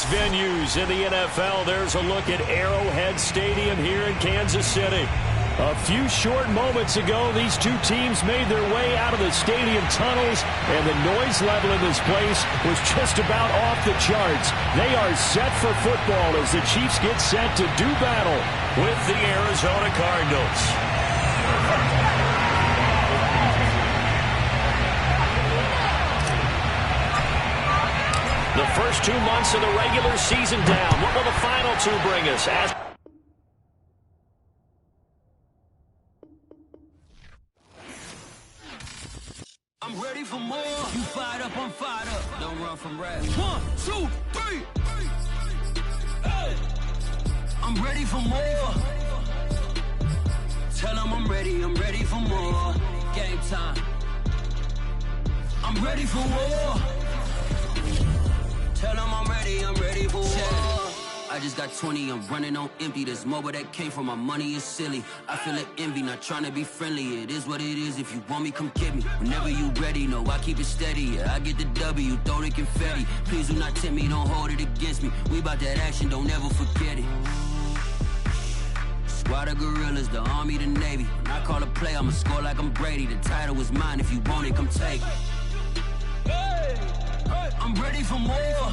loudest venues in the NFL. There's a look at Arrowhead Stadium here in Kansas City. A few short moments ago, these two teams made their way out of the stadium tunnels, and the noise level in this place was just about off the charts. They are set for football as the Chiefs get set to do battle with the Arizona Cardinals. The first 2 months of the regular season down. What will the final two bring us? I'm ready for more. You fired up, I'm fired up. Don't run from rap. 1, 2, 3. Hey. I'm ready for more. Tell them I'm ready for more. Game time. I'm ready for war. Tell them I'm ready for war. I just got 20, I'm running on empty. There's more where that came from, my money is silly. I feel it envy, not trying to be friendly. It is what it is, if you want me, come get me. Whenever you ready, no, I keep it steady. Yeah, I get the W, throw the confetti. Please do not tempt me, don't hold it against me. We about that action, don't ever forget it. Squad of gorillas, the Army, the Navy. When I call a play, I'ma score like I'm Brady. The title is mine, if you want it, come take it. Hey, hey. I'm ready for more.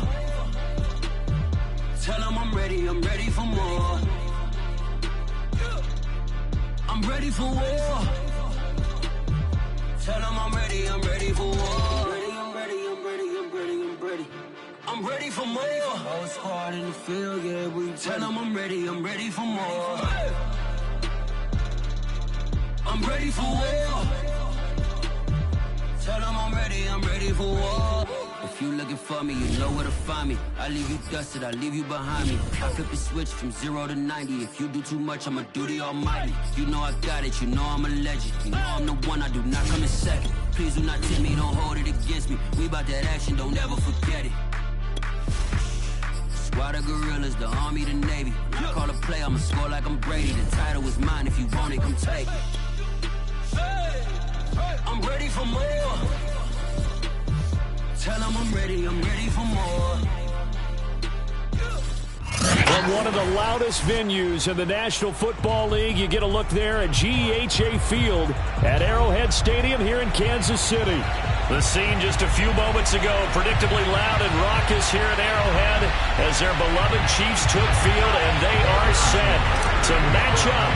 Tell them I'm ready for more. I'm ready for war. Tell them I'm ready for war. I'm ready for more. Whole squad in the field, yeah, we tell them I'm ready for more. I'm ready for war. Tell them I'm ready for war. If you looking for me, you know where to find me. I leave you dusted, I leave you behind me. I flip the switch from 0 to 90. If you do too much, I'ma do the almighty. You know I got it, you know I'm a legend. You know I'm the one, I do not come in second. Please do not tempt me, don't hold it against me. We about that action, don't ever forget it. Squad of gorillas, the Army, the Navy. When I call a play, I'ma score like I'm Brady. The title is mine, if you want it, come take it. I'm ready for more. Tell them I'm ready for more. From one of the loudest venues in the National Football League, you get a look there at GEHA Field at Arrowhead Stadium here in Kansas City. The scene just a few moments ago, predictably loud and raucous here at Arrowhead as their beloved Chiefs took field, and they are set to match up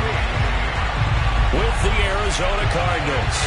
with the Arizona Cardinals.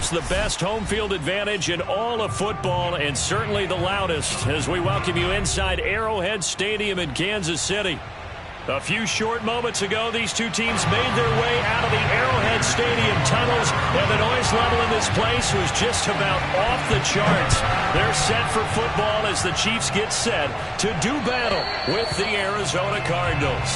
Perhaps the best home field advantage in all of football, and certainly the loudest, as we welcome you inside Arrowhead Stadium in Kansas City. A few short moments ago, these two teams made their way out of the Arrowhead Stadium tunnels, and the noise level in this place was just about off the charts. They're set for football as the Chiefs get set to do battle with the Arizona Cardinals.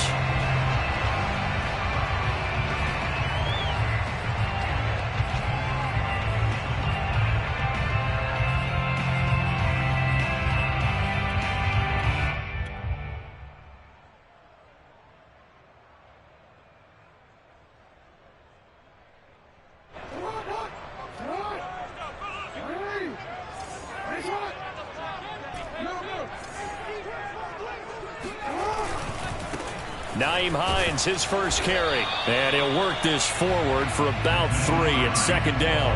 Nyheim Hines, his first carry. And he'll work this forward for about 3 at second down.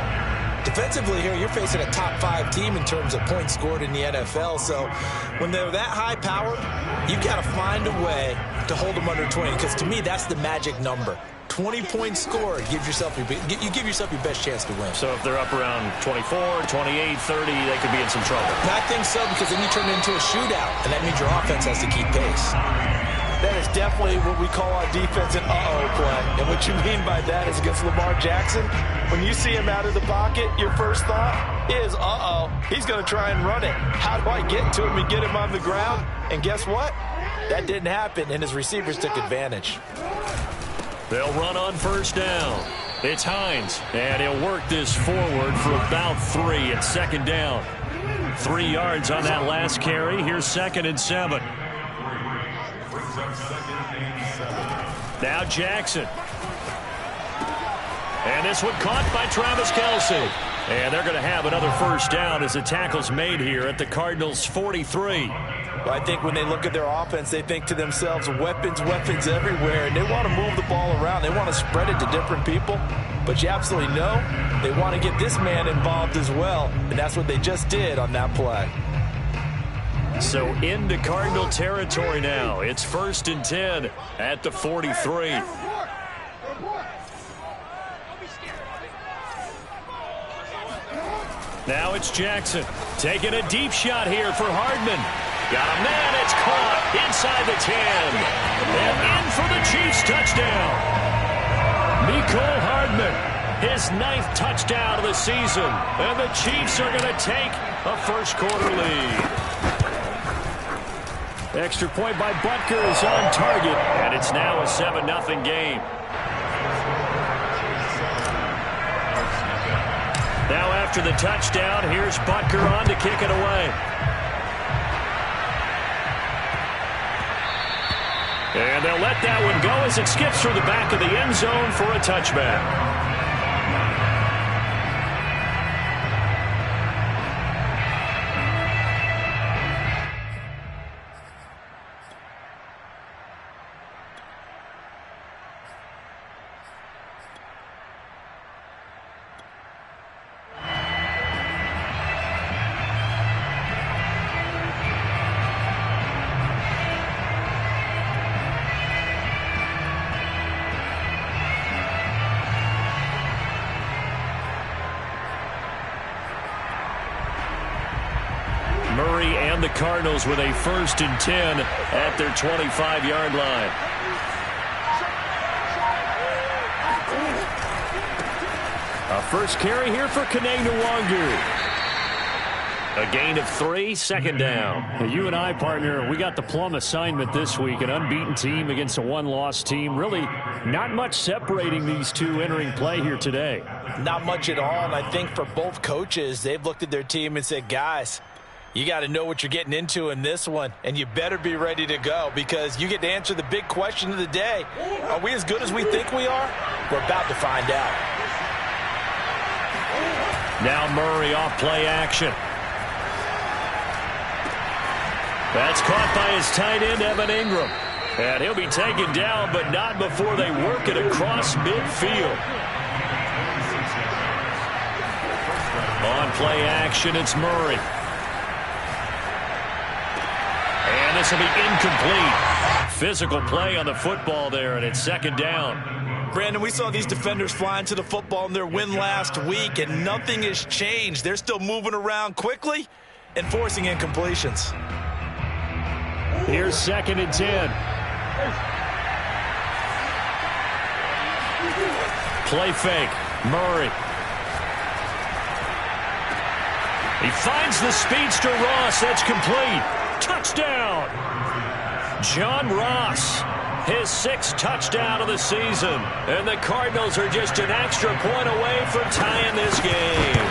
Defensively here, you're facing a top-5 team in terms of points scored in the NFL. So when they're that high-powered, you've got to find a way to hold them under 20. Because to me, that's the magic number. 20 points scored, you give yourself your best chance to win. So if they're up around 24, 28, 30, they could be in some trouble. And I think so, because then you turn it into a shootout, and that means your offense has to keep pace. That is definitely what we call on defense an uh-oh play. And what you mean by that is against Lamar Jackson, when you see him out of the pocket, your first thought is, uh-oh, he's going to try and run it. How do I get to him and get him on the ground? And guess what? That didn't happen, and his receivers took advantage. They'll run on first down. It's Hines, and he'll work this forward for about 3 at second down. 3 yards on that last carry. Here's 2nd and 7. Now Jackson. And this one caught by Travis Kelce. And they're going to have another first down as the tackle's made here at the Cardinals' 43. Well, I think when they look at their offense, they think to themselves, weapons everywhere. And they want to move the ball around. They want to spread it to different people. But you absolutely know they want to get this man involved as well. And that's what they just did on that play. So into Cardinal territory now. It's 1st and 10 at the 43. Now it's Jackson taking a deep shot here for Hardman. Got a man, it's caught inside the 10. And in for the Chiefs touchdown. Mecole Hardman, his 9th touchdown of the season. And the Chiefs are going to take a first-quarter lead. Extra point by Butker is on target, and it's now a 7-0 game. Now after the touchdown, here's Butker on to kick it away. And they'll let that one go as it skips through the back of the end zone for a touchback. Murray and the Cardinals with a 1st and 10 at their 25-yard line. A first carry here for Kene Nwangu. A gain of 3, 2nd down. You and I, partner, we got the plum assignment this week. An unbeaten team against a one-loss team. Really not much separating these two entering play here today. Not much at all, and I think for both coaches, they've looked at their team and said, guys, you got to know what you're getting into in this one, and you better be ready to go because you get to answer the big question of the day. Are we as good as we think we are? We're about to find out. Now Murray off play action. That's caught by his tight end, Evan Ingram. And he'll be taken down, but not before they work it across midfield. On play action, it's Murray. This will be incomplete. Physical play on the football there, and it's 2nd down. Brandon, we saw these defenders flying to the football in their win last week, and nothing has changed. They're still moving around quickly and forcing incompletions. Here's 2nd and 10. Play fake. Murray. He finds the speedster Ross. That's complete. Touchdown. John Ross. His 6th touchdown of the season. And the Cardinals are just an extra point away from tying this game.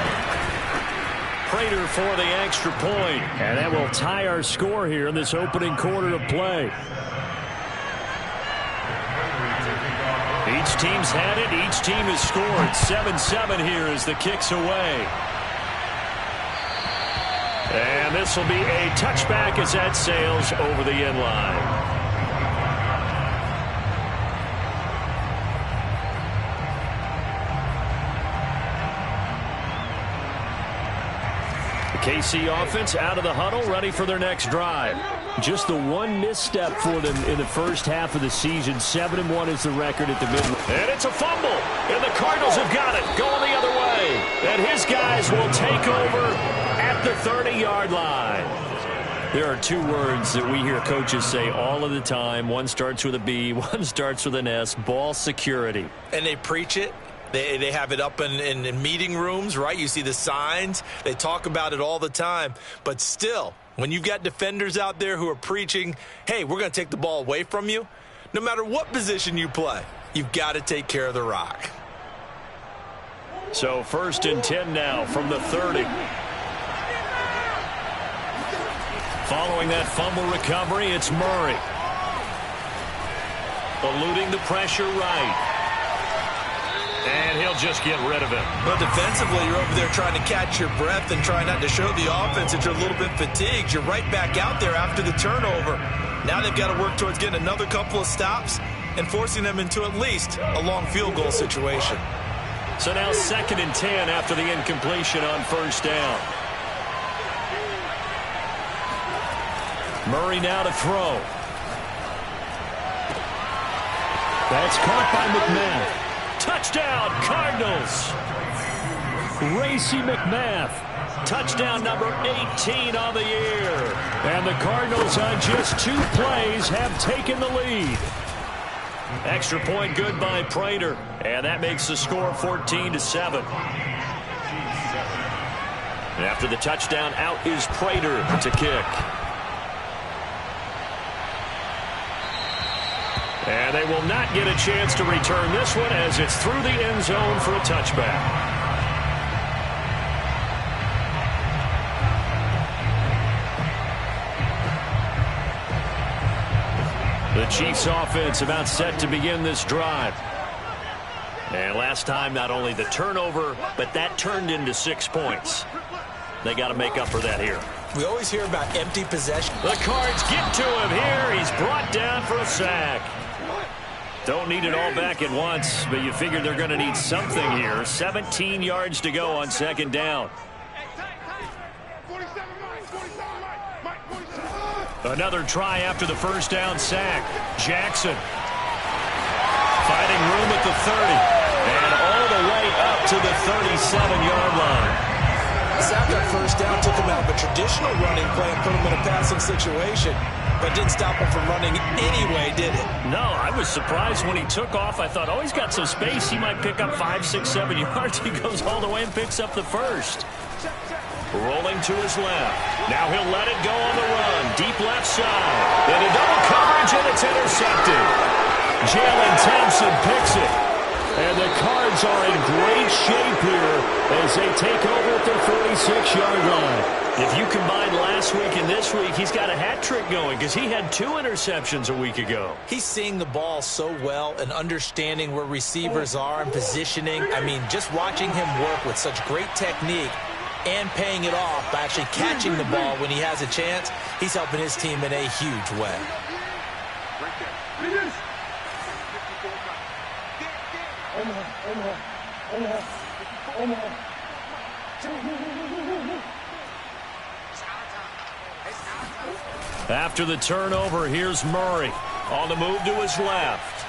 Prater for the extra point. And that will tie our score here in this opening quarter of play. Each team's had it. Each team has scored. 7-7 here as the kick's away. And this will be a touchback as that sails over the end line. KC offense out of the huddle, ready for their next drive. Just the one misstep for them in the first half of the season. 7-1 is the record at the middle. And it's a fumble. And the Cardinals have got it. Going the other way. And his guys will take over at the 30-yard line. There are 2 words that we hear coaches say all of the time. One starts with a B, one starts with an S. Ball security. And they preach it. They have it up in meeting rooms, right? You see the signs. They talk about it all the time. But still, when you've got defenders out there who are preaching, hey, we're going to take the ball away from you, no matter what position you play, you've got to take care of the rock. So 1st and 10 now from the 30. Following that fumble recovery, it's Murray. Eluding the pressure right. And he'll just get rid of it. Well, defensively, you're over there trying to catch your breath and try not to show the offense that you're a little bit fatigued. You're right back out there after the turnover. Now they've got to work towards getting another couple of stops and forcing them into at least a long field goal situation. So now 2nd and 10 after the incompletion on 1st down. Murray now to throw. That's caught by McMath. Touchdown, Cardinals. Racey McMath. Touchdown number 18 on the year. And the Cardinals on just 2 plays have taken the lead. Extra point good by Prater. And that makes the score 14-7. And after the touchdown, out is Prater to kick. And they will not get a chance to return this one as it's through the end zone for a touchback. The Chiefs offense about set to begin this drive. And last time, not only the turnover, but that turned into 6 points. They got to make up for that here. We always hear about empty possession. The Cards get to him here. He's brought down for a sack. Don't need it all back at once, but you figure they're going to need something here. 17 yards to go on 2nd down. Another try after the 1st down sack. Jackson finding room at the 30 and all the way up to the 37-yard line. Sack on 1st down took him out of a traditional running play and put him in a passing situation, but didn't stop him from running anyway, did it? No, I was surprised when he took off. I thought, oh, he's got some space. He might pick up 5, 6, 7 yards. He goes all the way and picks up the 1st. Rolling to his left. Now he'll let it go on the run. Deep left side. Then a double coverage, and it's intercepted. Jalen Thompson picks it. And the Cards are in great shape here as they take over at their 46-yard line. If you combine last week and this week, he's got a hat trick going because he had 2 interceptions a week ago. He's seeing the ball so well and understanding where receivers are and positioning. I mean, just watching him work with such great technique and paying it off by actually catching the ball when he has a chance, he's helping his team in a huge way. After the turnover, here's Murray on the move to his left.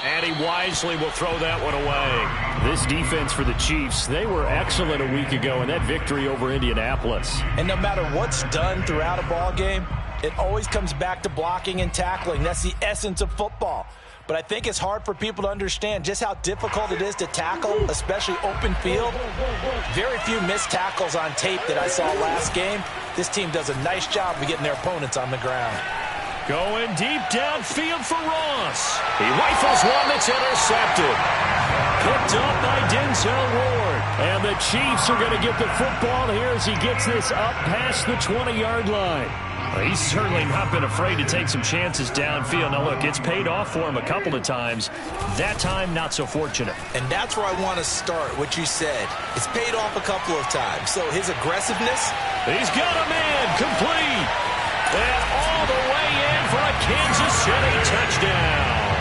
And he wisely will throw that one away. This defense for the Chiefs, they were excellent a week ago in that victory over Indianapolis. And no matter what's done throughout a ball game, it always comes back to blocking and tackling. That's the essence of football. But I think it's hard for people to understand just how difficult it is to tackle, especially open field. Very few missed tackles on tape that I saw last game. This team does a nice job of getting their opponents on the ground. Going deep downfield for Ross. He rifles one that's intercepted. Picked up by Denzel Ward. And the Chiefs are going to get the football here as he gets this up past the 20-yard line. He's certainly not been afraid to take some chances downfield. Now, look, it's paid off for him a couple of times. That time, not so fortunate. And that's where I want to start, what you said. It's paid off a couple of times. So his aggressiveness. He's got a man complete. And all the way in for a Kansas City touchdown.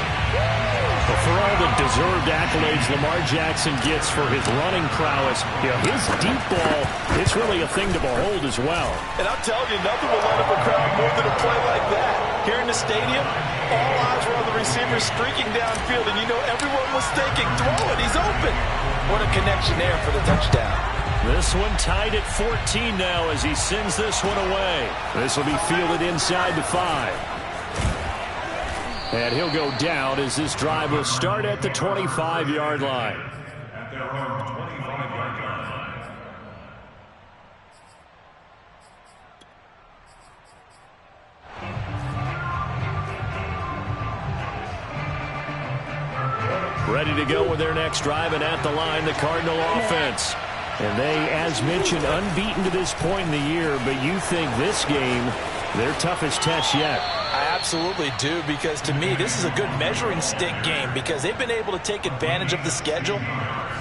But for all the deserved accolades Lamar Jackson gets for his running prowess, his deep ball, it's really a thing to behold as well. And I'm telling you, nothing will light up a crowd more than a play like that. Here in the stadium, all eyes were on the receiver streaking downfield, and you know everyone was thinking, throw it, he's open. What a connection there for the touchdown. This one tied at 14 now as he sends this one away. This will be fielded inside the 5. And he'll go down as this drive will start at the 25-yard line. Ready to go with their next drive, and at the line, the Cardinal offense. And they, as mentioned, unbeaten to this point in the year, but you think this game, their toughest test yet. I absolutely do, because to me, this is a good measuring stick game because they've been able to take advantage of the schedule.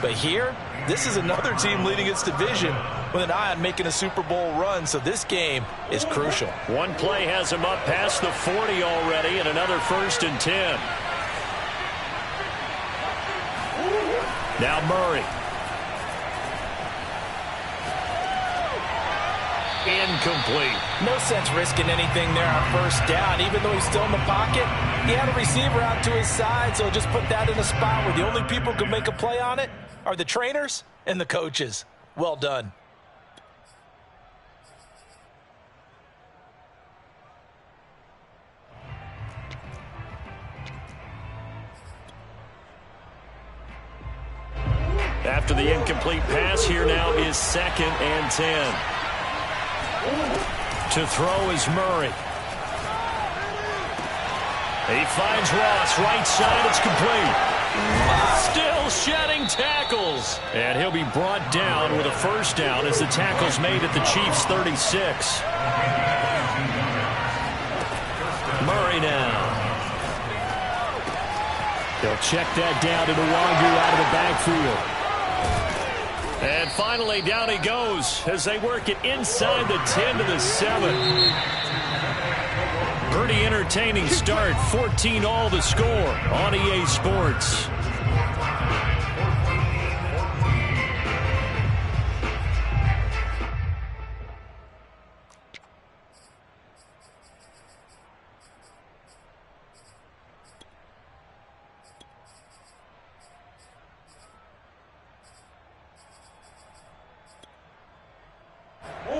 But here, this is another team leading its division with an eye on making a Super Bowl run, so this game is crucial. One play has him up past the 40 already, and another 1st and 10. Now Murray. Incomplete. No sense risking anything there on 1st down. Even though he's still in the pocket, he had a receiver out to his side, so just put that in a spot where the only people who can make a play on it are the trainers and the coaches. Well done. After the incomplete pass, here now is 2nd and 10. To throw is Murray. He finds Ross, right side, it's complete. Still shedding tackles. And he'll be brought down with a 1st down as the tackle's made at the Chiefs' 36. Murray now. They'll check that down to Nwangu out of the backfield. And finally, down he goes as they work it inside the 10 to the 7. Pretty entertaining start. 14-all the score on EA Sports.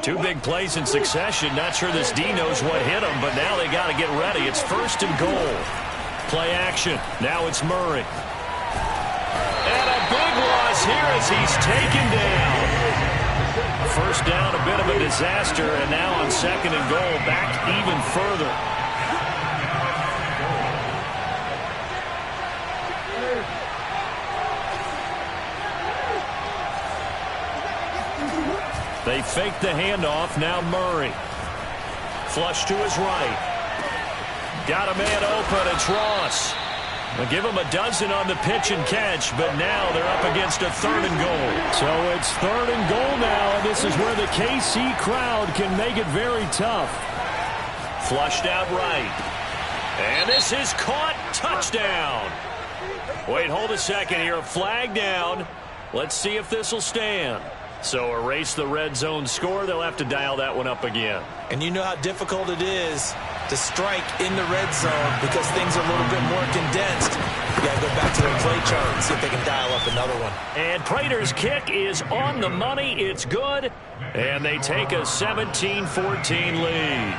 Two big plays in succession. Not sure this D knows what hit him, but now they got to get ready. It's 1st and goal. Play action. Now it's Murray. And a big loss here as he's taken down. 1st down, a bit of a disaster, and now on 2nd and goal, back even further. They fake the handoff. Now Murray. Flush to his right. Got a man open. It's Ross. They'll give him a dozen on the pitch and catch, but now they're up against a 3rd and goal. So it's 3rd and goal now, and this is where the KC crowd can make it very tough. Flushed out right. And this is caught. Touchdown. Wait, hold a second here. Flag down. Let's see if this will stand. So erase the red zone score. They'll have to dial that one up again. And you know how difficult it is to strike in the red zone because things are a little bit more condensed. You got to go back to their play chart and see if they can dial up another one. And Prater's kick is on the money. It's good. And they take a 17-14 lead.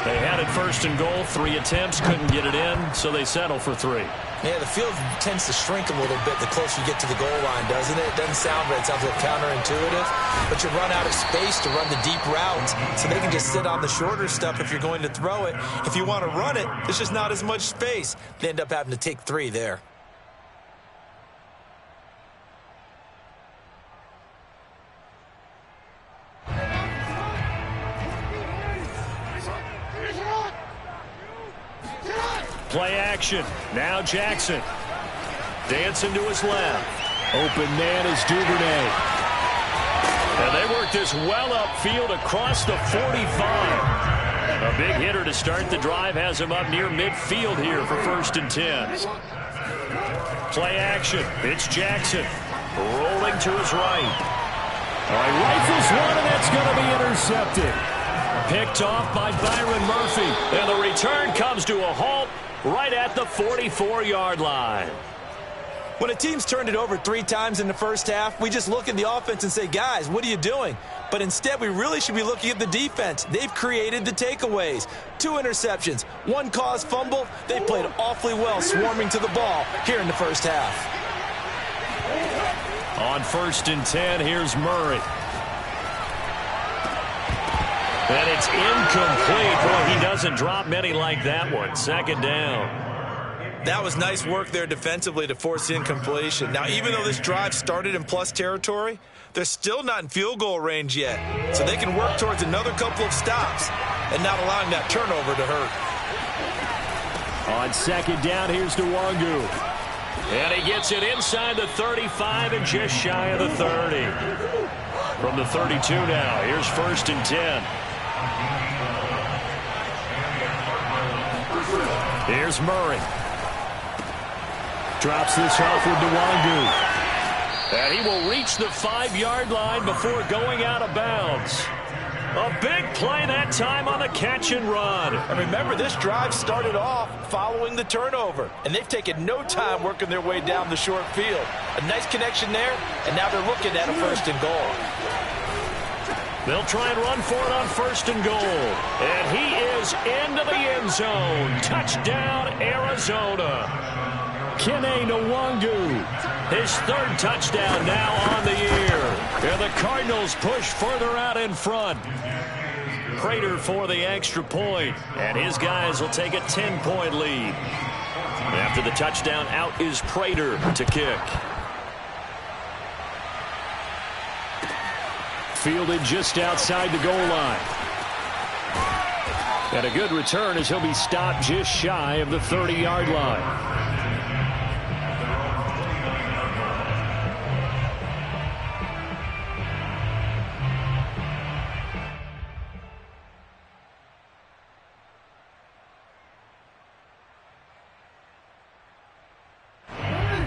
They had it first and goal. 3 attempts, couldn't get it in, so they settle for 3. Yeah, the field tends to shrink a little bit the closer you get to the goal line, doesn't it? It doesn't sound right. It sounds a little counterintuitive. But you run out of space to run the deep routes, so they can just sit on the shorter stuff if you're going to throw it. If you want to run it, there's just not as much space. They end up having to take 3 there. Play action. Now Jackson. Dancing to his left. Open man is Duvernay. And they work this well upfield across the 45. A big hitter to start the drive has him up near midfield here for 1st and 10. Play action. It's Jackson. Rolling to his right. All right, rifles one, and that's going to be intercepted. Picked off by Byron Murphy. And the return comes to a halt right at the 44-yard line. When a team's turned it over 3 times in the first half, we just look at the offense and say, guys, what are you doing? But instead, we really should be looking at the defense. They've created the takeaways. 2 interceptions, 1 caused fumble. They played awfully well swarming to the ball here in the first half. On 1st and 10, here's Murray. And it's incomplete. Boy, he doesn't drop many like that one. 2nd down. That was nice work there defensively to force incompletion. Now, even though this drive started in plus territory, they're still not in field goal range yet. So they can work towards another couple of stops and not allowing that turnover to hurt. On 2nd down, here's Nwangu. And he gets it inside the 35 and just shy of the 30. From the 32 now, here's 1st and 10. Here's Murray. Drops this off with Nwangu. And he will reach the 5-yard line before going out of bounds. A big play that time on the catch and run. And remember, this drive started off following the turnover, and they've taken no time working their way down the short field. A nice connection there, and now they're looking at a 1st and goal. They'll try and run for it on 1st and goal. And he is into the end zone. Touchdown, Arizona. Kene Nwangu, his 3rd touchdown now on the year. And the Cardinals push further out in front. Prater for the extra point. And his guys will take a 10-point lead. After the touchdown, out is Prater to kick. Fielded just outside the goal line. And a good return as he'll be stopped just shy of the 30-yard line.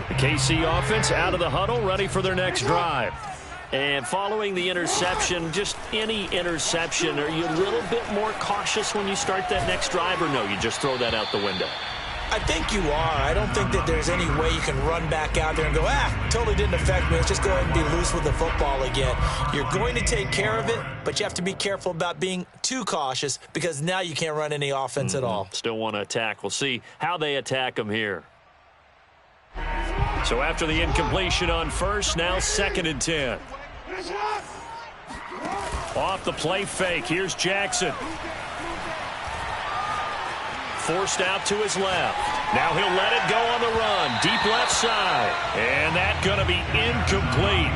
The KC offense out of the huddle, ready for their next drive. And following the interception, just any interception, are you a little bit more cautious when you start that next drive, or no, you just throw that out the window? I think you are. I don't think that there's any way you can run back out there and go, totally didn't affect me. Let's just go ahead and be loose with the football again. You're going to take care of it, but you have to be careful about being too cautious because now you can't run any offense at all. Still want to attack. We'll see how they attack them here. So after the incompletion on 1st, now 2nd and 10. Off the play fake. Here's Jackson. Forced out to his left. Now he'll let it go on the run. Deep left side. And that's going to be incomplete.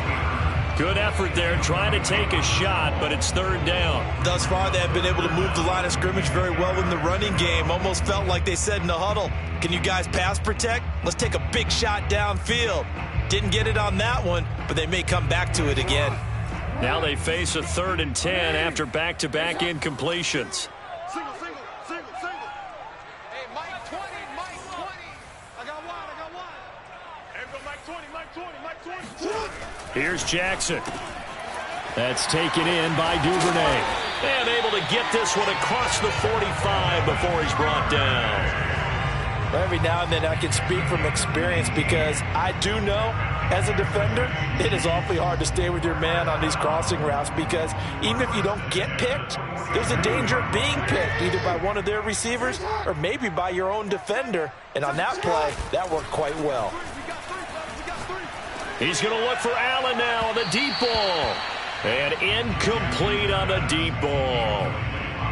Good effort there trying to take a shot, but it's 3rd down. Thus far, they have been able to move the line of scrimmage very well in the running game. Almost felt like they said in the huddle, can you guys pass protect? Let's take a big shot downfield. Didn't get it on that one, but they may come back to it again. Now they face a 3rd and 10 after back-to-back incompletions. Single. Hey, Mike 20. I got one. Hey, go Mike 20. Here's Jackson. That's taken in by Duvernay. And able to get this one across the 45 before he's brought down. Every now and then I can speak from experience because I do know as a defender, it is awfully hard to stay with your man on these crossing routes because even if you don't get picked, there's a danger of being picked either by one of their receivers or maybe by your own defender. And on that play, that worked quite well. He's going to look for Allen now on the deep ball. And incomplete on the deep ball.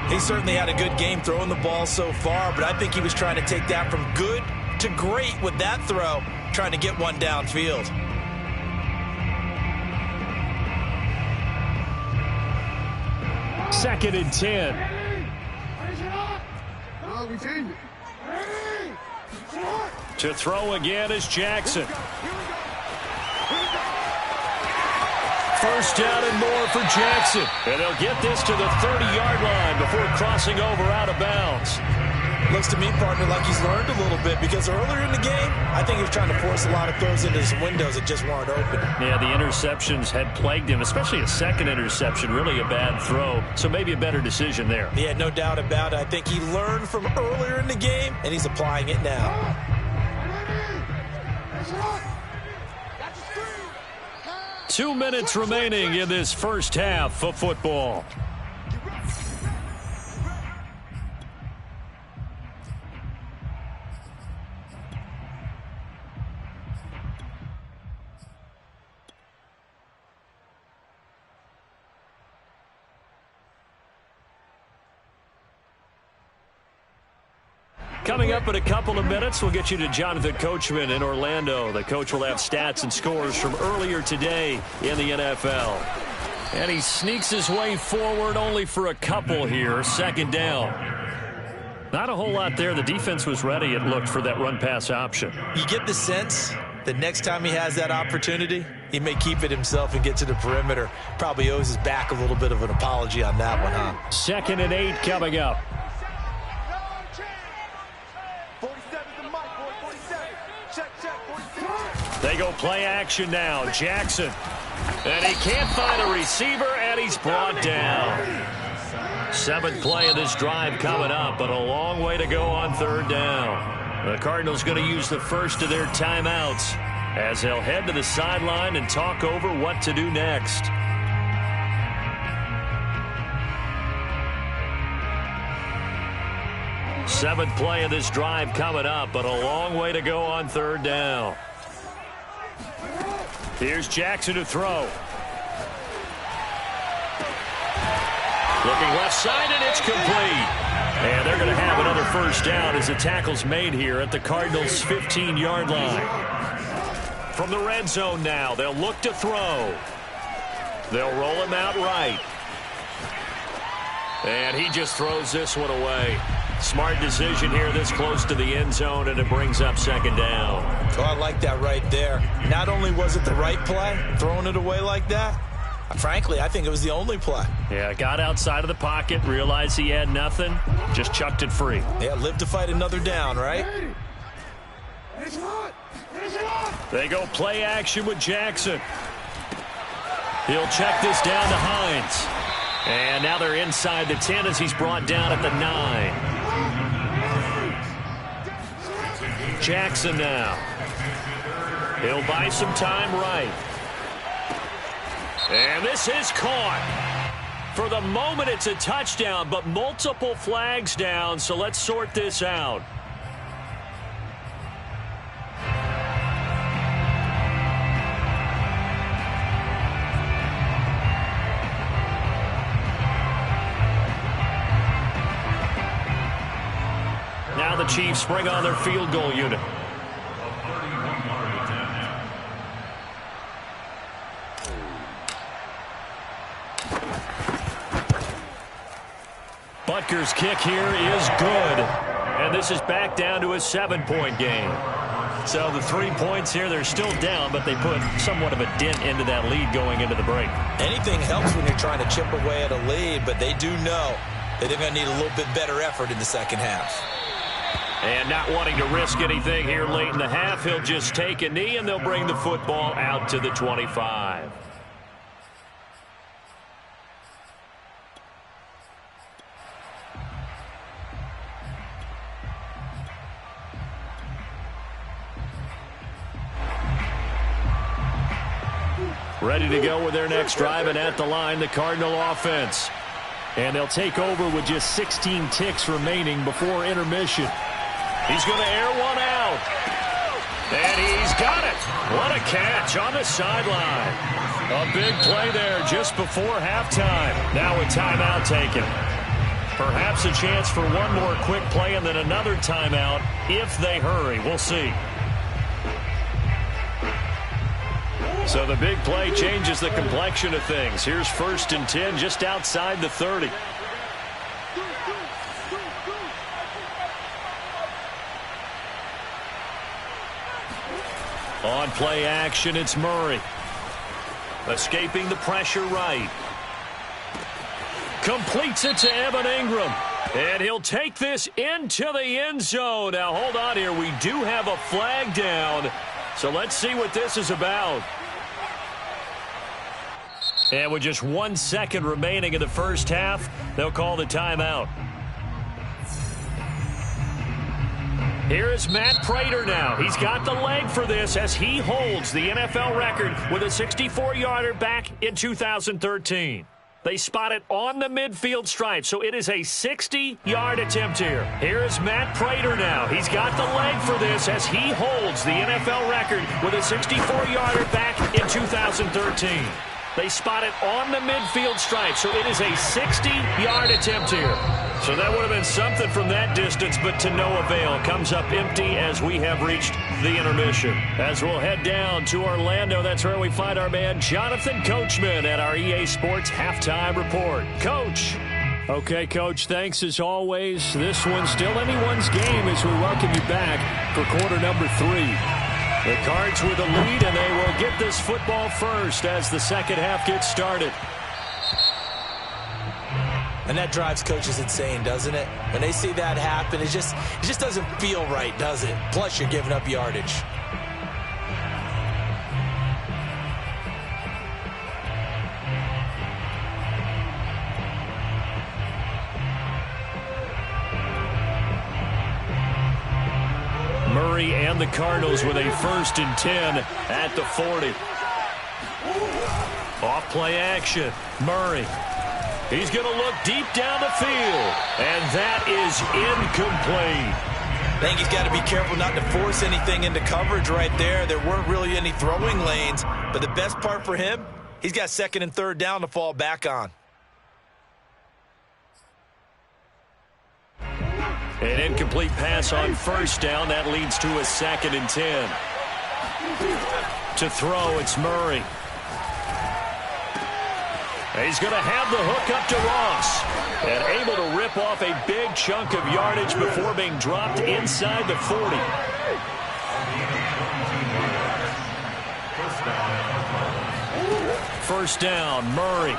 He certainly had a good game throwing the ball so far, but I think he was trying to take that from good to great with that throw, trying to get one downfield. Second and 10. To throw again is Jackson. First down and more for Jackson. And they'll get this to the 30-yard line before crossing over out of bounds. Looks to me, partner, like he's learned a little bit because earlier in the game, I think he was trying to force a lot of throws into some windows that just weren't open. Yeah, the interceptions had plagued him, especially a second interception, really a bad throw. So maybe a better decision there. Yeah, no doubt about it. I think he learned from earlier in the game, and he's applying it now. 2 minutes remaining in this first half of football. Coming up in a couple of minutes, we'll get you to Jonathan Coachman in Orlando. The coach will have stats and scores from earlier today in the NFL. And he sneaks his way forward only for a couple here. Second down. Not a whole lot there. The defense was ready, it looked, for that run-pass option. You get the sense that next time he has that opportunity, he may keep it himself and get to the perimeter. Probably owes his back a little bit of an apology on that one, huh? 2nd and 8 coming up. They go play action now. Jackson. And he can't find a receiver, and he's brought down. 7th play of this drive coming up, but a long way to go on 3rd down. The Cardinals going to use the first of their timeouts as they'll head to the sideline and talk over what to do next. Seventh play of this drive coming up, but a long way to go on 3rd down. Here's Jackson to throw. Looking left side, and it's complete. And they're going to have another first down as the tackle's made here at the Cardinals' 15-yard line. From the red zone now, they'll look to throw. They'll roll him out right. And he just throws this one away. Smart decision here this close to the end zone, and it brings up 2nd down. Oh, I like that right there. Not only was it the right play, throwing it away like that, frankly, I think it was the only play. Yeah, got outside of the pocket, realized he had nothing, just chucked it free. Yeah, live to fight another down, right? They go play action with Jackson. He'll check this down to Hines. And now they're inside the 10 as he's brought down at the 9. Jackson now. He'll buy some time right. And this is caught. For the moment, it's a touchdown, but multiple flags down, so let's sort this out. Now the Chiefs bring on their field goal unit. Butker's kick here is good. And this is back down to a 7-point game. So the 3 points here, they're still down, but they put somewhat of a dent into that lead going into the break. Anything helps when you're trying to chip away at a lead, but they do know that they're going to need a little bit better effort in the second half. And not wanting to risk anything here late in the half, he'll just take a knee, and they'll bring the football out to the 25. Ready to go with their next drive, and at the line, the Cardinal offense. And they'll take over with just 16 ticks remaining before intermission. He's going to air one out. And he's got it. What a catch on the sideline. A big play there just before halftime. Now a timeout taken. Perhaps a chance for one more quick play and then another timeout if they hurry. We'll see. So the big play changes the complexion of things. Here's 1st and 10 just outside the 30. On play action, it's Murray. Escaping the pressure right. Completes it to Evan Ingram. And he'll take this into the end zone. Now hold on here. We do have a flag down. So let's see what this is about. And with just 1 second remaining in the first half, they'll call the timeout. Here is Matt Prater now. He's got the leg for this as he holds the NFL record with a 64-yarder back in 2013. They spot it on the midfield stripe, so it is a 60-yard attempt here. Here is Matt Prater now. He's got the leg for this as he holds the NFL record with a 64-yarder back in 2013. They spot it on the midfield stripe, so it is a 60-yard attempt here. So that would have been something from that distance, but to no avail. Comes up empty as we have reached the intermission. As we'll head down to Orlando, that's where we find our man Jonathan Coachman at our EA Sports Halftime Report. Coach. Okay, Coach, thanks as always. This one's still anyone's game as we welcome you back for quarter number 3. The Cards with a lead, and they will get this football first as the second half gets started. And that drives coaches insane, doesn't it? When they see that happen, it just doesn't feel right, does it? Plus, you're giving up yardage. Murray and the Cardinals with a 1st and 10 at the 40. Off play action. Murray. He's going to look deep down the field. And that is incomplete. I think he's got to be careful not to force anything into coverage right there. There weren't really any throwing lanes. But the best part for him, he's got 2nd and 3rd down to fall back on. An incomplete pass on 1st down. That leads to a 2nd and 10. To throw, it's Murray. He's going to have the hook up to Ross. And able to rip off a big chunk of yardage before being dropped inside the 40. First down, Murray.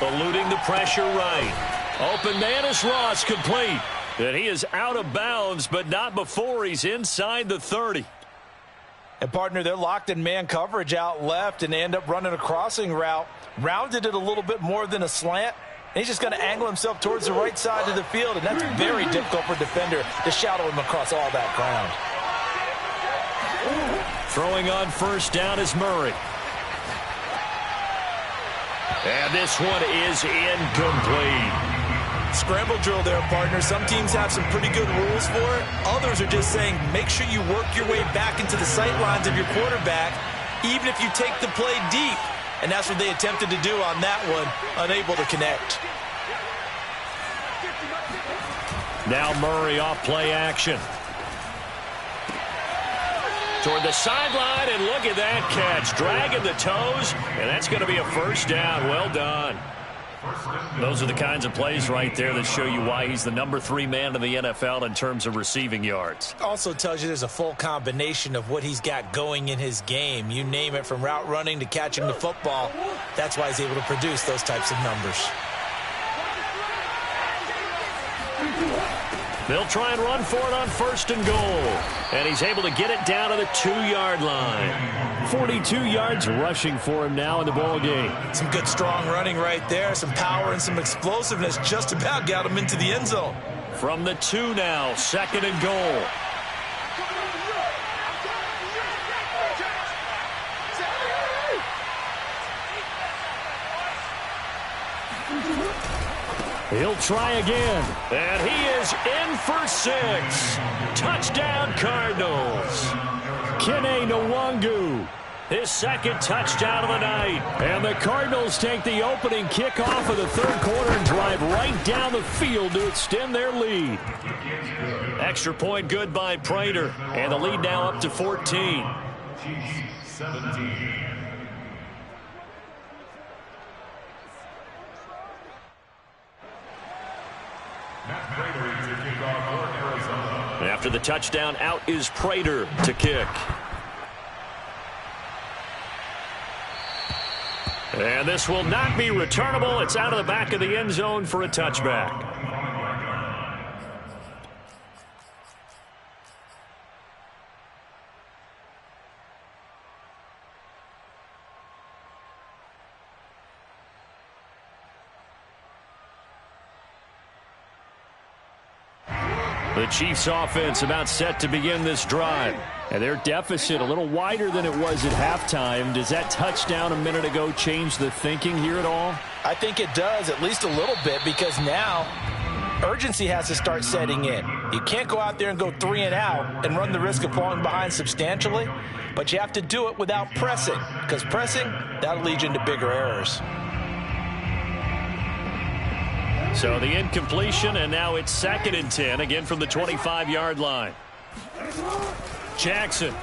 Eluding the pressure right. Open man is Ross, complete. And he is out of bounds, but not before he's inside the 30. And, partner, they're locked in man coverage out left, and they end up running a crossing route. Rounded it a little bit more than a slant. And he's just going to angle himself towards the right side of the field, and that's very difficult for a defender to shadow him across all that ground. Throwing on 1st down is Murray. And this one is incomplete. Scramble drill there, partner. Some teams have some pretty good rules for it. Others are just saying make sure you work your way back into the sight lines of your quarterback, even if you take the play deep. And that's what they attempted to do on that one, unable to connect. Now Murray off play action. Toward the sideline, and look at that catch. Dragging the toes, and that's going to be a 1st down. Well done. Those are the kinds of plays right there that show you why he's the number 3 man in the NFL in terms of receiving yards. Also tells you there's a full combination of what he's got going in his game. You name it, from route running to catching the football. That's why he's able to produce those types of numbers. They'll try and run for it on 1st and goal. And he's able to get it down to the 2-yard line. 42 yards rushing for him now in the ball game. Some good strong running right there. Some power and some explosiveness just about got him into the end zone. From the 2 now, 2nd and goal. He'll try again. And he is in for 6. Touchdown, Cardinals. Kene Nwangu, his second touchdown of the night. And the Cardinals take the opening kickoff of the third quarter and drive right down the field to extend their lead. Extra point good by Prater. And the lead now up to 14. 17. After the touchdown, out is Prater to kick. And this will not be returnable. It's out of the back of the end zone for a touchback. The Chiefs offense about set to begin this drive. And their deficit a little wider than it was at halftime. Does that touchdown a minute ago change the thinking here at all? I think it does, at least a little bit, because now urgency has to start setting in. You can't go out there and go 3 and out and run the risk of falling behind substantially, but you have to do it without pressing, because pressing, that'll lead you into bigger errors. So the incompletion, and now it's 2nd and 10, again from the 25-yard line. Jackson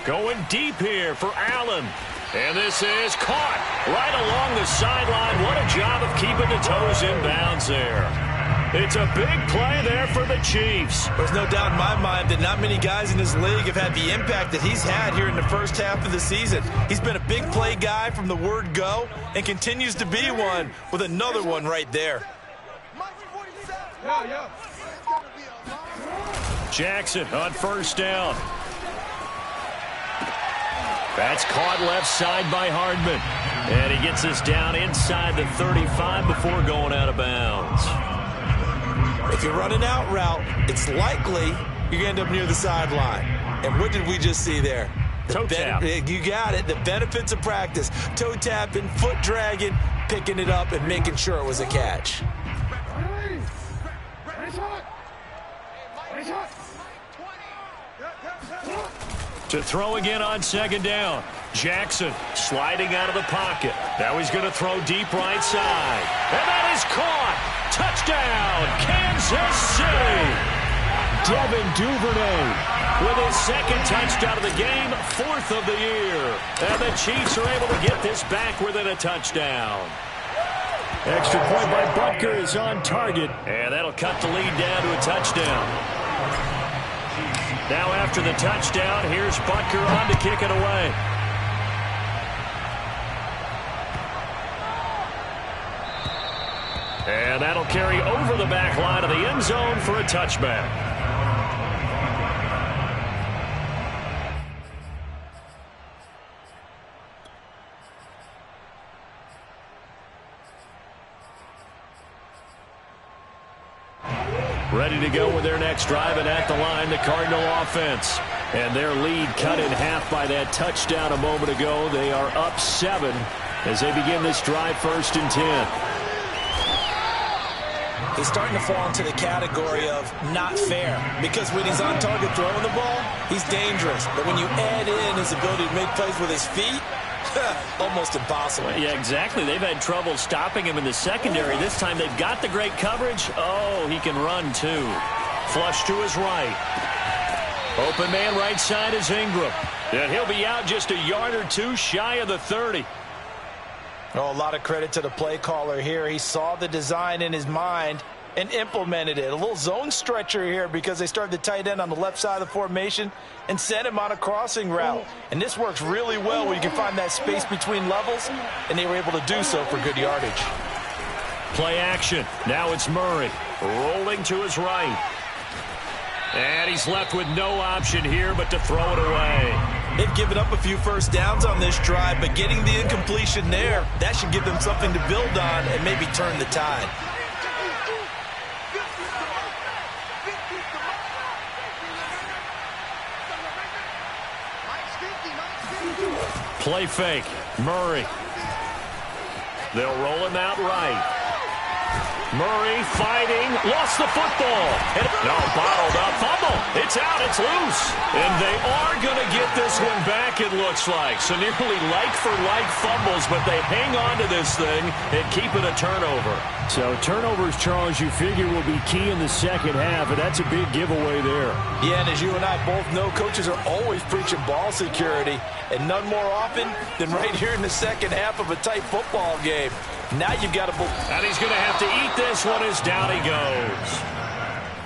going deep here for Allen. And this is caught right along the sideline. What a job of keeping the toes in bounds there. It's a big play there for the Chiefs. There's no doubt in my mind that not many guys in this league have had the impact that he's had here in the first half of the season. He's been a big play guy from the word go and continues to be one with another one right there. Jackson on first down. That's caught left side by Hardman. And he gets us down inside the 35 before going out of bounds. If you're running out route, it's likely you're going to end up near the sideline. And what did we just see there? Toe tap. You got it. The benefits of practice. Toe tapping, foot dragging, picking it up, and making sure it was a catch. To throw again on 2nd down. Jackson sliding out of the pocket. Now he's going to throw deep right side. And that is caught. Touchdown, Kansas City. Devin Duvernay With his 2nd touchdown of the game, 4th of the year. And the Chiefs are able to get this back within a touchdown. Extra point by Butker is on target. And that'll cut the lead down to a touchdown. Now after the touchdown, here's Butker on to kick it away. And that'll carry over the back line of the end zone for a touchback. Ready to go with their next drive, and at the line, the Cardinal offense. And their lead cut in half by that touchdown a moment ago. They are up 7 as they begin this drive, 1st and 10. He's starting to fall into the category of not fair, because when he's on target throwing the ball, he's dangerous. But when you add in his ability to make plays with his feet, almost impossible. Yeah, exactly. They've had trouble stopping him in the secondary. This time they've got the great coverage. Oh, he can run too. Flush to his right. Open man right side is Ingram. And he'll be out just a yard or two shy of the 30. Oh, a lot of credit to the play caller here. He saw the design in his mind and implemented it. A little zone stretcher here because they started the tight end on the left side of the formation and sent him on a crossing route. And this works really well when you can find that space between levels, and they were able to do so for good yardage. Play action. Now it's Murray rolling to his right. And he's left with no option here but to throw it away. They've given up a few first downs on this drive, but getting the incompletion there, that should give them something to build on and maybe turn the tide. Play fake. Murray. They'll roll him out right. Murray fighting, lost the football. No, bottled up, fumble. It's out, it's loose. And they are going to get this one back, it looks like. So nearly like-for-like fumbles, but they hang on to this thing and keep it a turnover. So turnovers, Charles, you figure will be key in the second half, and that's a big giveaway there. Yeah, and as you and I both know, coaches are always preaching ball security, and none more often than right here in the second half of a tight football game. Now you've got to... And he's going to have to eat this one as down he goes.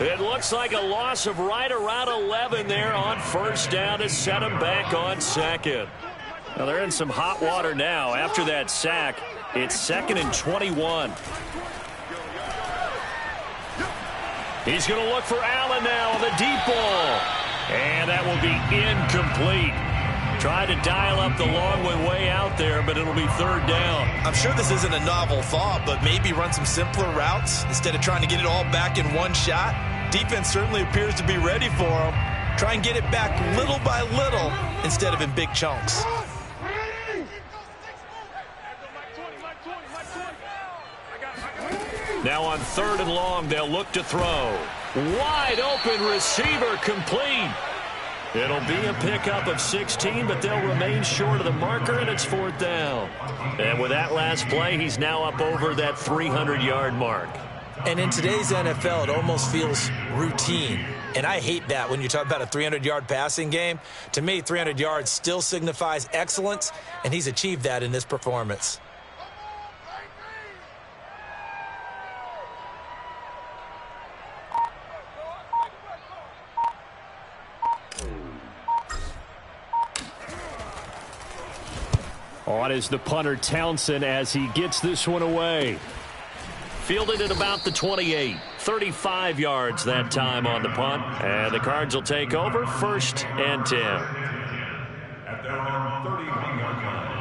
It looks like a loss of right around 11 there on first down to set him back on second. Now they're in some hot water now. After that sack, it's 2nd and 21. He's going to look for Allen now on the deep ball. And that will be incomplete. Tried to dial up the long one way out there, but it'll be third down. I'm sure this isn't a novel thought, but maybe run some simpler routes instead of trying to get it all back in one shot. Defense certainly appears to be ready for him. Try and get it back little by little instead of in big chunks. Now on 3rd and long, they'll look to throw. Wide open receiver complete. It'll be a pickup of 16, but they'll remain short of the marker, and it's 4th down. And with that last play, he's now up over that 300-yard mark. And in today's NFL, it almost feels routine. And I hate that when you talk about a 300-yard passing game. To me, 300 yards still signifies excellence, and he's achieved that in this performance. On is the punter Townsend as he gets this one away. Fielded at about the 28. 35 yards that time on the punt. And the Cards will take over 1st and 10. At their own 31-yard line.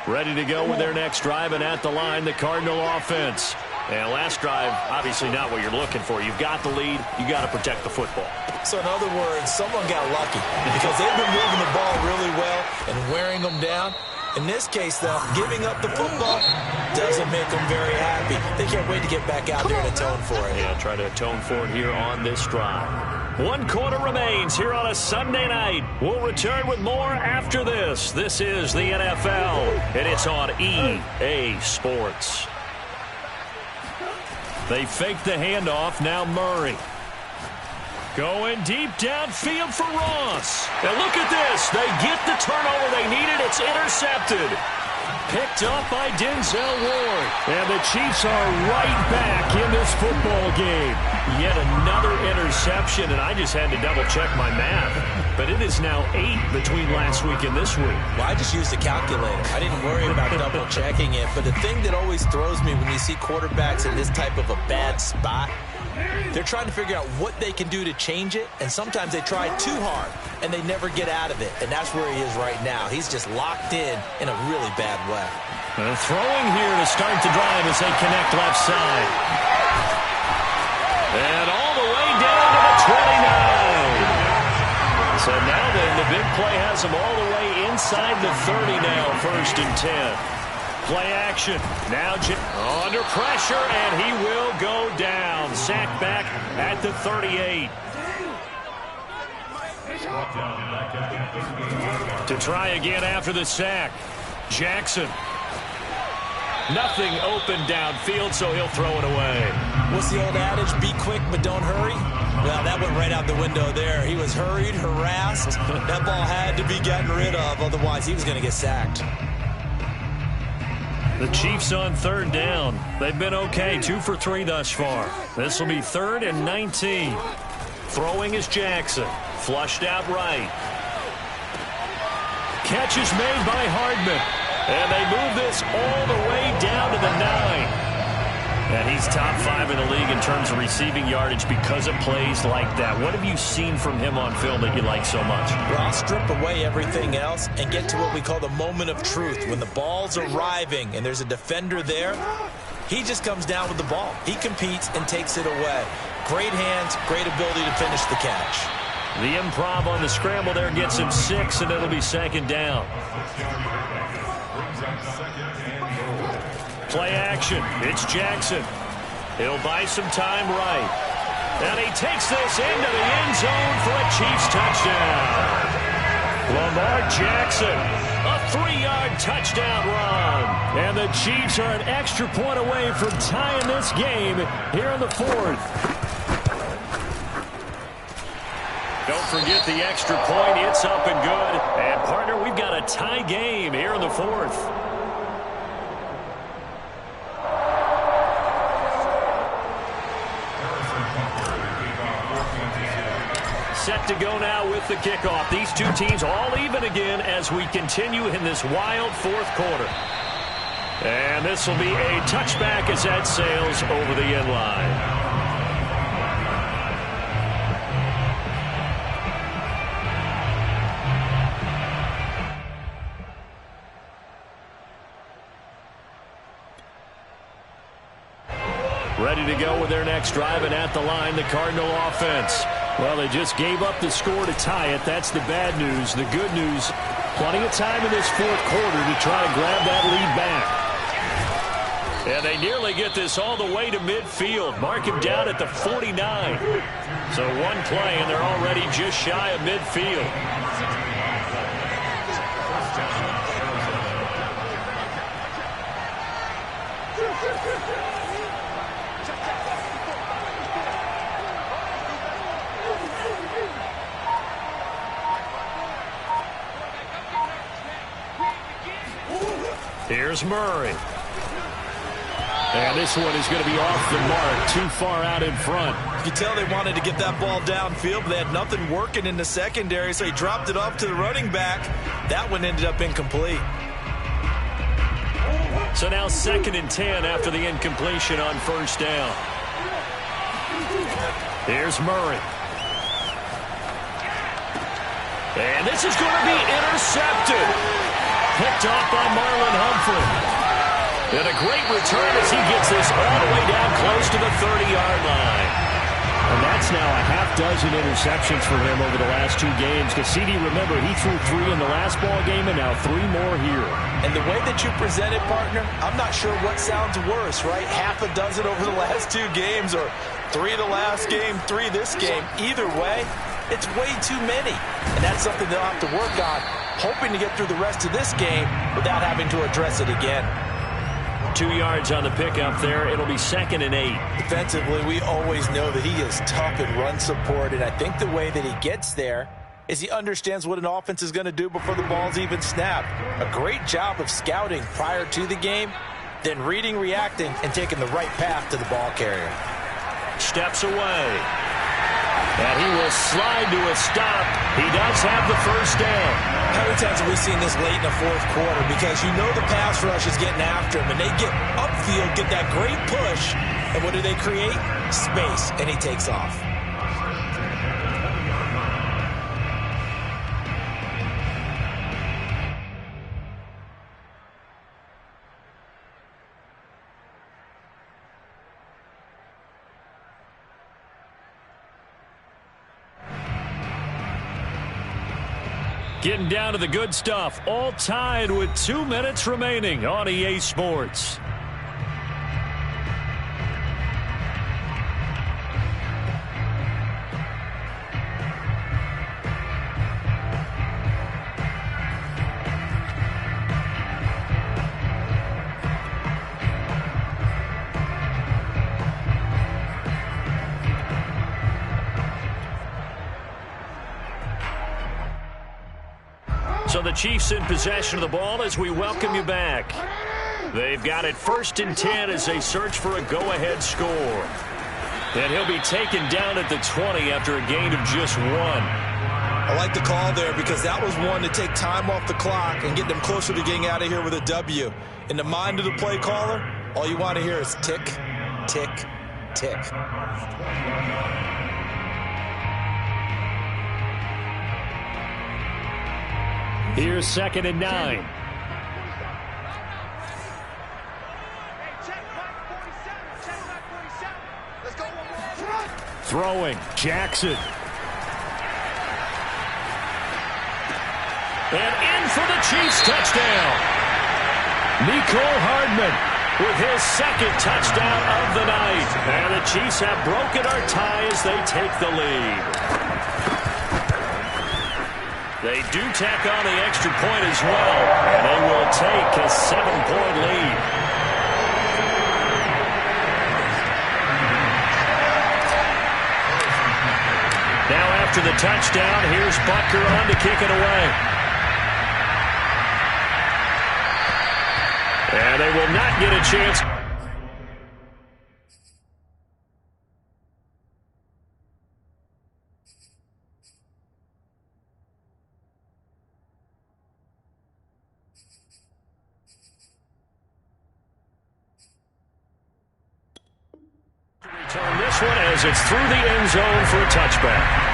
Ready to go with their next drive, and at the line, the Cardinal offense. And last drive, obviously not what you're looking for. You've got the lead. You got to protect the football. So in other words, someone got lucky because they've been moving the ball really well and wearing them down. In this case, though, giving up the football doesn't make them very happy. They can't wait to get back out there and atone for it. Yeah, try to atone for it here on this drive. 1 quarter remains here on a Sunday night. We'll return with more after this. This is the NFL, and it's on EA Sports. They fake the handoff. Now Murray. Going deep downfield for Ross. And look at this. They get the turnover they needed. It's intercepted. Picked up by Denzel Ward. And the Chiefs are right back in this football game. Yet another interception, and I just had to double-check my math. But it is now 8 between last week and this week. Well, I just used a calculator. I didn't worry about double-checking it. But the thing that always throws me when you see quarterbacks in this type of a bad spot, they're trying to figure out what they can do to change it, and sometimes they try too hard, and they never get out of it, and that's where he is right now. He's just locked in a really bad way. And throwing here to start the drive as they connect left side. And all the way down to the 29. So now then, the big play has them all the way inside the 30 now, 1st and 10. Play action. Now under pressure, and he will go down. Sacked back at the 38. To try again after the sack. Jackson. Nothing open downfield, so he'll throw it away. What's the old adage? Be quick, but don't hurry. Well, that went right out the window there. He was hurried, harassed. That ball had to be gotten rid of, otherwise he was going to get sacked. The Chiefs on 3rd down. They've been okay, 2 for 3 thus far. This will be 3rd and 19. Throwing is Jackson. Flushed out right. Catch is made by Hardman. And they move this all the way down to the 9. And he's top 5 in the league in terms of receiving yardage because of plays like that. What have you seen from him on film that you like so much? Well, I'll strip away everything else and get to what we call the moment of truth. When the ball's arriving and there's a defender there, he just comes down with the ball. He competes and takes it away. Great hands, great ability to finish the catch. The improv on the scramble there gets him 6, and it'll be second down. Play action. It's Jackson. He'll buy some time right. And he takes this into the end zone for a Chiefs touchdown. Lamar Jackson, a 3-yard touchdown run. And the Chiefs are an extra point away from tying this game here in the 4th. Don't forget the extra point. It's up and good. And, partner, we've got a tie game here in the 4th. Set to go now with the kickoff. These two teams all even again as we continue in this wild 4th quarter. And this will be a touchback as that sails over the end line. Ready to go with their next drive, and at the line, the Cardinal offense. Well, they just gave up the score to tie it. That's the bad news. The good news, plenty of time in this 4th quarter to try to grab that lead back. And they nearly get this all the way to midfield. Mark him down at the 49. So one play, and they're already just shy of midfield. Here's Murray. And this one is going to be off the mark, too far out in front. You can tell they wanted to get that ball downfield, but they had nothing working in the secondary, so he dropped it off to the running back. That one ended up incomplete. So now 2nd and 10 after the incompletion on 1st down. Here's Murray. And this is going to be intercepted. Picked off by Marlon Humphrey. And a great return as he gets this all the way down close to the 30-yard line. And that's now a half-dozen interceptions for him over the last 2 games. Because CD, remember, he threw 3 in the last ball game and now 3 more here. And the way that you present it, partner, I'm not sure what sounds worse, right? Half a dozen over the last 2 games, or 3 the last game, 3 this game. Either way, it's way too many. And that's something they'll have to work on, hoping to get through the rest of this game without having to address it again. 2 yards on the pickup there. It'll be 2nd and 8. Defensively, we always know that he is tough in run support, and I think the way that he gets there is he understands what an offense is going to do before the ball's even snapped. A great job of scouting prior to the game, then reading, reacting, and taking the right path to the ball carrier. Steps away. And he will slide to a stop. He does have the 1st down. How many times have we seen this late in the 4th quarter? Because you know the pass rush is getting after him, and they get upfield, get that great push, and what do they create? Space, and he takes off. Getting down to the good stuff. All tied with 2 minutes remaining on EA Sports. So the Chiefs in possession of the ball as we welcome you back. They've got it 1st and 10 as they search for a go-ahead score. And he'll be taken down at the 20 after a gain of just 1. I like the call there because that was one to take time off the clock and get them closer to getting out of here with a W. In the mind of the play caller, all you want to hear is tick, tick, tick. Here's 2nd and 9. Hey, check back 47. Check back 47. Let's go. Front. Throwing, Jackson. And in for the Chiefs touchdown. Mecole Hardman with his second touchdown of the night. And the Chiefs have broken our tie as they take the lead. They do tack on the extra point as well. And they will take a 7-point lead. Now after the touchdown, here's Butker on to kick it away. And they will not get a chance. Return this one as it's through the end zone for a touchback.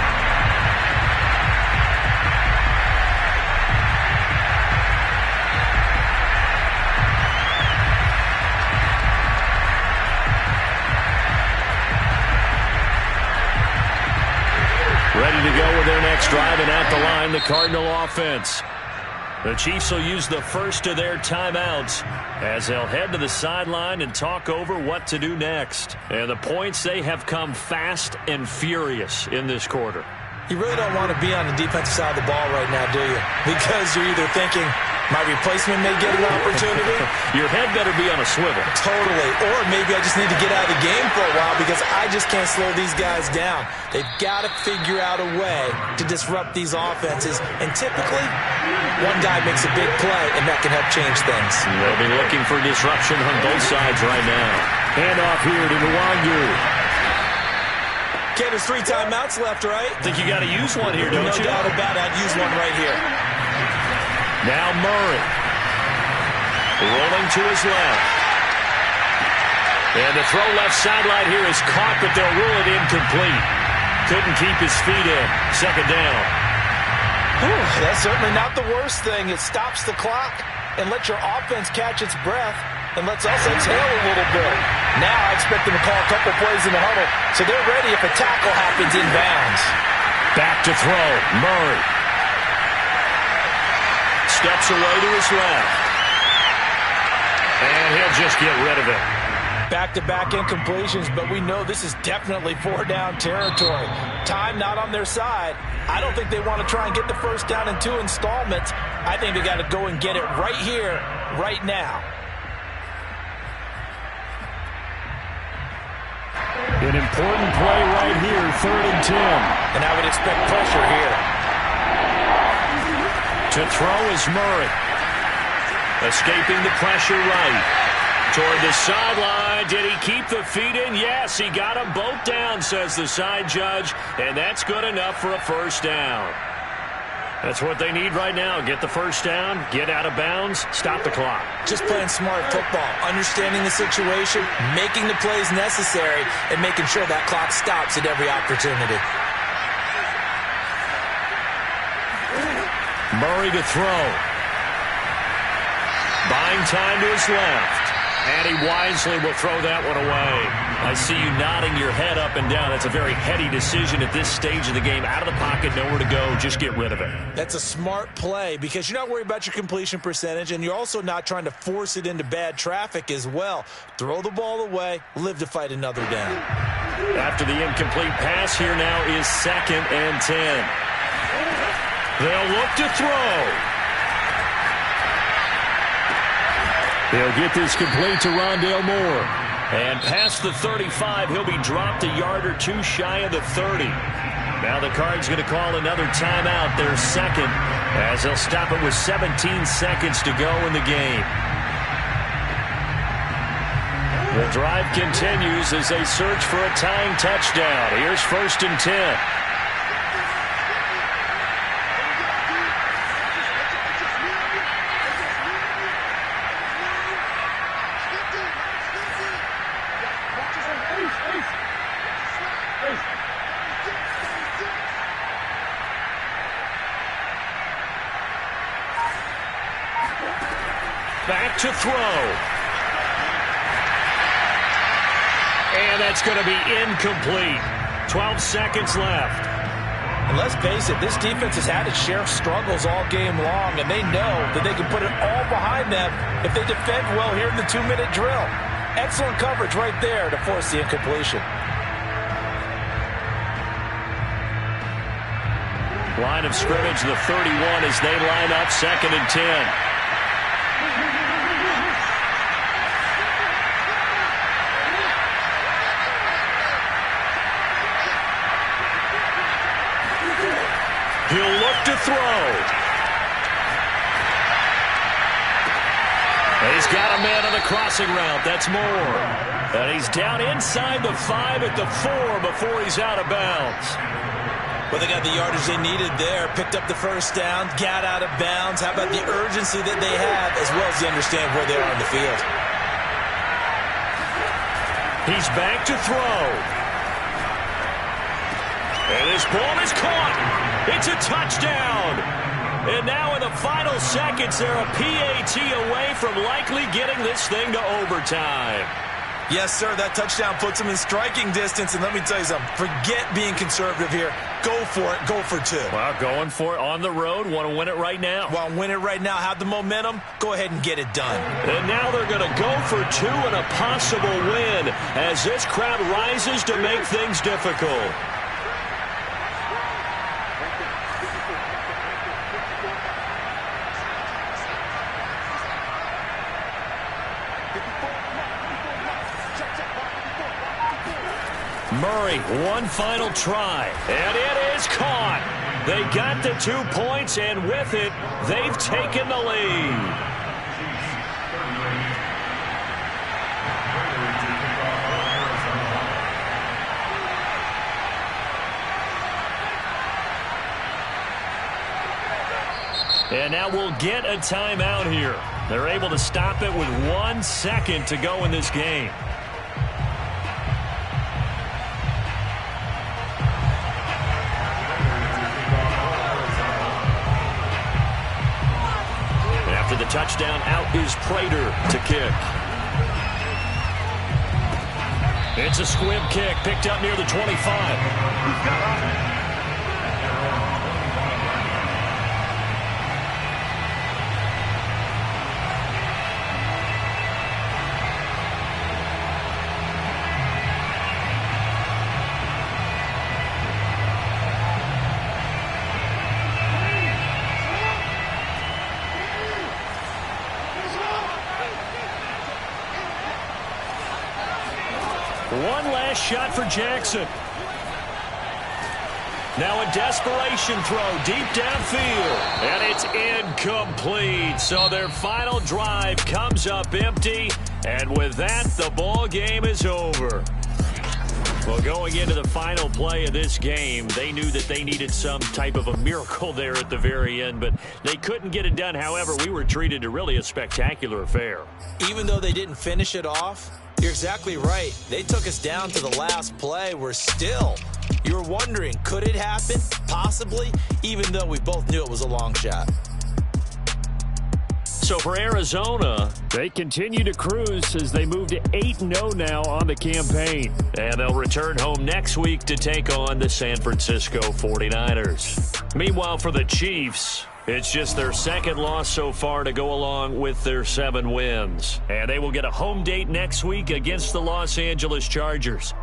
Ready to go with their next drive, and at the line, the Cardinal offense. The Chiefs will use the first of their timeouts as they'll head to the sideline and talk over what to do next. And the points, they have come fast and furious in this quarter. You really don't want to be on the defensive side of the ball right now, do you? Because you're either thinking, my replacement may get an opportunity. Your head better be on a swivel. Totally. Or maybe I just need to get out of the game for a while because I just can't slow these guys down. They've got to figure out a way to disrupt these offenses. And typically, one guy makes a big play, and that can help change things. They'll be looking for disruption on both sides right now. Handoff here to Nwangu. Ken, there's 3 timeouts left, right? I think you got to use one here, don't you? No doubt about it. I'd use one right here. Now Murray. Rolling to his left. And the throw left sideline here is caught, but they'll rule it incomplete. Couldn't keep his feet in. Second down. Whew, that's certainly not the worst thing. It stops the clock and lets your offense catch its breath and lets us exhale a little bit. Now I expect them to call a couple plays in the huddle, so they're ready if a tackle happens in bounds. Back to throw. Murray. Steps away to his left. And he'll just get rid of it. Back-to-back incompletions, but we know this is definitely 4-down territory. Time not on their side. I don't think they want to try and get the first down in 2 installments. I think they got to go and get it right here, right now. An important play right here, 3rd and 10. And I would expect pressure here. To throw is Murray. Escaping the pressure right. Toward the sideline. Did he keep the feet in? Yes, he got them both down, says the side judge. And that's good enough for a first down. That's what they need right now. Get the first down, get out of bounds, stop the clock. Just playing smart football, understanding the situation, making the plays necessary, and making sure that clock stops at every opportunity. Murray to throw. Buying time to his left. And he wisely will throw that one away. I see you nodding your head up and down. That's a very heady decision at this stage of the game. Out of the pocket, nowhere to go. Just get rid of it. That's a smart play because you're not worried about your completion percentage, and you're also not trying to force it into bad traffic as well. Throw the ball away, live to fight another down. After the incomplete pass, here now is 2nd and 10. They'll look to throw. They'll get this complete to Rondale Moore. And past the 35, he'll be dropped a yard or 2 shy of the 30. Now the Cards going to call another timeout, their second, as they'll stop it with 17 seconds to go in the game. The drive continues as they search for a tying touchdown. Here's 1st and 10. Back to throw. And that's going to be incomplete. 12 seconds left. And let's face it, this defense has had its share of struggles all game long, and they know that they can put it all behind them if they defend well here in the 2-minute drill. Excellent coverage right there to force the incompletion. Line of scrimmage, the 31, as they line up 2nd and 10. He'll look to throw. And he's got a man on the crossing route. That's Moore. And he's down inside the 5 at the 4 before he's out of bounds. Well, they got the yardage they needed there. Picked up the first down, got out of bounds. How about the urgency that they have, as well as they understand where they are on the field? He's back to throw. And this ball is caught. It's a touchdown. And now in the final seconds, they're a PAT away from likely getting this thing to overtime. Yes, sir, that touchdown puts them in striking distance. And let me tell you something, forget being conservative here. Go for it. Go for 2. Well, going for it on the road. Want to win it right now. Well, win it right now. Have the momentum. Go ahead and get it done. And now they're going to go for 2 and a possible win as this crowd rises to make things difficult. Murray, one final try, and it is caught. They got the 2 points, and with it, they've taken the lead. And now we'll get a timeout here. They're able to stop it with 1 second to go in this game. After the touchdown, out is Prater to kick. It's a squib kick picked up near the 25. One last shot for Jackson. Now a desperation throw deep downfield. And it's incomplete. So their final drive comes up empty. And with that, the ball game is over. Well, going into the final play of this game, they knew that they needed some type of a miracle there at the very end, but they couldn't get it done. However, we were treated to really a spectacular affair. Even though they didn't finish it off, you're exactly right. They took us down to the last play. We're still, you're wondering, could it happen? Possibly, even though we both knew it was a long shot. So for Arizona, they continue to cruise as they move to 8-0 now on the campaign. And they'll return home next week to take on the San Francisco 49ers. Meanwhile, for the Chiefs, it's just their second loss so far to go along with their 7 wins. And they will get a home date next week against the Los Angeles Chargers.